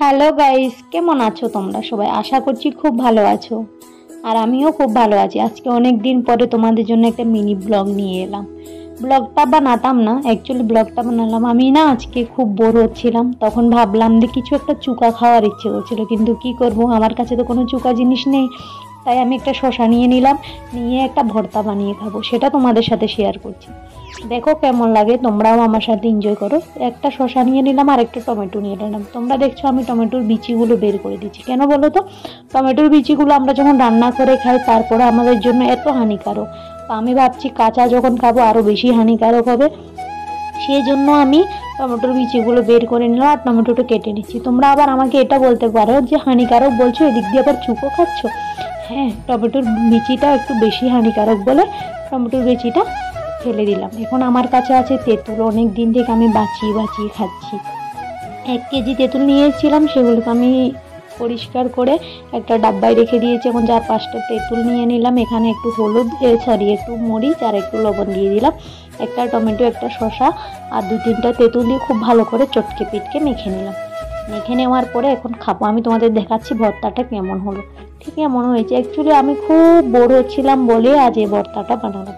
Hello guys, কেমন আছো তোমরা সবাই? আশা করছি খুব ভালো আছো। আর আমিও খুব ভালো আছি। আজকে অনেক দিন পরে তোমাদের জন্য একটা মিনি ব্লগ নিয়ে এলাম। ব্লগটা বানাতাম না, অ্যাকচুয়ালি ব্লগটা বানালাম আমি না, আজকে খুব বোর হচ্ছিলাম। তখন ভাবলাম যে কিছু একটা চুকা খাওয়ার ইচ্ছে করছিল, কিন্তু কি করব, আমার কাছে তো কোনো চুকা জিনিস নেই। তাই আমি একটা শসা নিয়ে নিলাম, নিয়ে একটা ভর্তা বানিয়ে খাবো, সেটা তোমাদের সাথে শেয়ার করছি। দেখো কেমন লাগে, তোমরাও আমার সাথে এনজয় করো। একটা শসা নিয়ে নিলাম আর একটা টমেটো নিয়ে নিলাম। তোমরা দেখছো আমি টমেটোর বিচিগুলো বের করে দিচ্ছি, কেন বলো তো? টমেটোর বিচিগুলো আমরা যখন রান্না করে খাই তারপরে আমাদের জন্য এত হানিকারক, তো আমি ভাবছি কাঁচা যখন খাবো আরও বেশি হানিকারক হবে। সেই জন্য আমি টমেটোর বিচিগুলো বের করে নিলাম আর টমেটোটা কেটে নিচ্ছি। তোমরা আবার আমাকে এটা বলতে পারো যে হানিকারক বলছো, এদিক দিয়ে আবার চুকো খাচ্ছ। হ্যাঁ, টমেটোর বিচিটা একটু বেশি হানিকারক বলে টমেটোর বিচিটা ফেলে দিলাম। এখন আমার কাছে আছে তেঁতুল, অনেক দিন থেকে আমি বাঁচিয়ে বাঁচিয়ে খাচ্ছি। 1 কেজি তেঁতুল নিয়ে এসেছিলাম, সেগুলোকে আমি পরিষ্কার করে একটা ডাব্বায় রেখে দিয়েছি। এখন 4-5টা তেঁতুল নিয়ে নিলাম, এখানে একটু হলুদ একটু মরিচ আর একটু লবণ দিয়ে দিলাম, একটা টমেটো, একটা শসা আর 2-3টা তেঁতুল দিয়ে খুব ভালো করে চটকে পিটকে মেখে নিলাম। মেখে নেওয়ার পরে এখন খাবো। আমি তোমাদের দেখাচ্ছি ভর্তাটা কেমন হলো। ঠিক কেমন হয়েছে, অ্যাকচুয়ালি আমি খুব বোর হচ্ছিলাম বলে আজ এই ভর্তাটা বানালাম।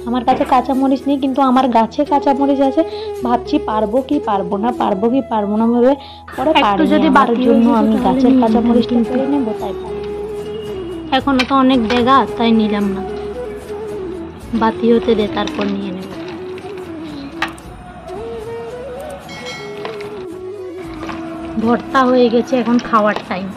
আমার কাছে কাঁচামরিচ নেই, কিন্তু আমার গাছে কাঁচামরিচ আছে। ভাবছি পারবো কি পারবো না ভেবে পরে পারিনি। আমার জন্য আমি গাছের কাঁচামরিচটা পেরে নেবো, তাই পারি। এখনো তো অনেক দেগা, তাই নিলাম না, বাতি হতে দে তারপর নিয়ে নেব। ভর্তা হয়ে গেছে, এখন খাওয়ার টাইম।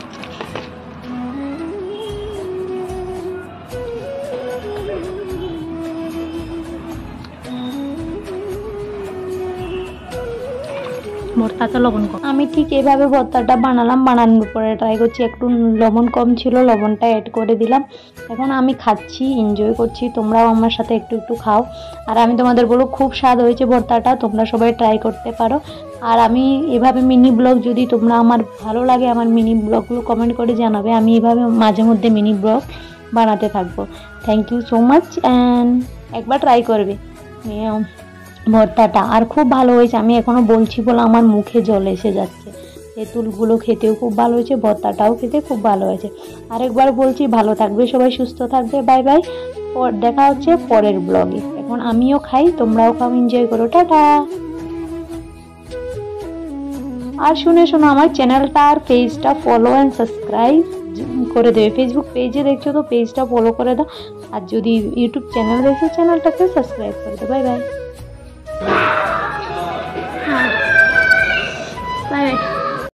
ভর্তাটা লবণ কম, আমি ঠিক এভাবে ভর্তাটা বানালাম। বানানোর পরে ট্রাই করছি, একটু লবণ কম ছিল, লবণটা অ্যাড করে দিলাম। এখন আমি খাচ্ছি, এনজয় করছি। তোমরাও আমার সাথে একটু একটু খাও। আর আমি তোমাদের বলবো খুব স্বাদ হয়েছে ভর্তাটা, তোমরা সবাই ট্রাই করতে পারো। আর আমি এভাবে মিনি ব্লগ, যদি তোমরা আমার ভালো লাগে আমার মিনি ব্লগগুলো কমেন্ট করে জানাবে। আমি এভাবে মাঝে মধ্যে মিনি ব্লগ বানাতে থাকবো। Thank you so much, and একবার ট্রাই করবে ভর্তাটা। আর খুব ভালো হয়েছে, আমি এখনও বলছি বলে আমার মুখে জল এসে যাচ্ছে। তেঁতুলগুলো খেতেও খুব ভালো হয়েছে, ভর্তাটাও খেতে খুব ভালো হয়েছে। আরেকবার বলছি, ভালো থাকবে সবাই, সুস্থ থাকবে, বাই বাই। দেখা হচ্ছে পরের ব্লগে। এখন আমিও খাই, তোমরাও খাও, এনজয় করো, টাটা। আর শুনে শোনো, আমার চ্যানেলটা আর পেজটা ফলো অ্যান্ড সাবস্ক্রাইব করে দেবে। ফেসবুক পেজে দেখছো তো পেজটা ফলো করে দাও, আর যদি ইউটিউব চ্যানেল দেখছো চ্যানেলটাকে সাবস্ক্রাইব করে দাও। Bye bye.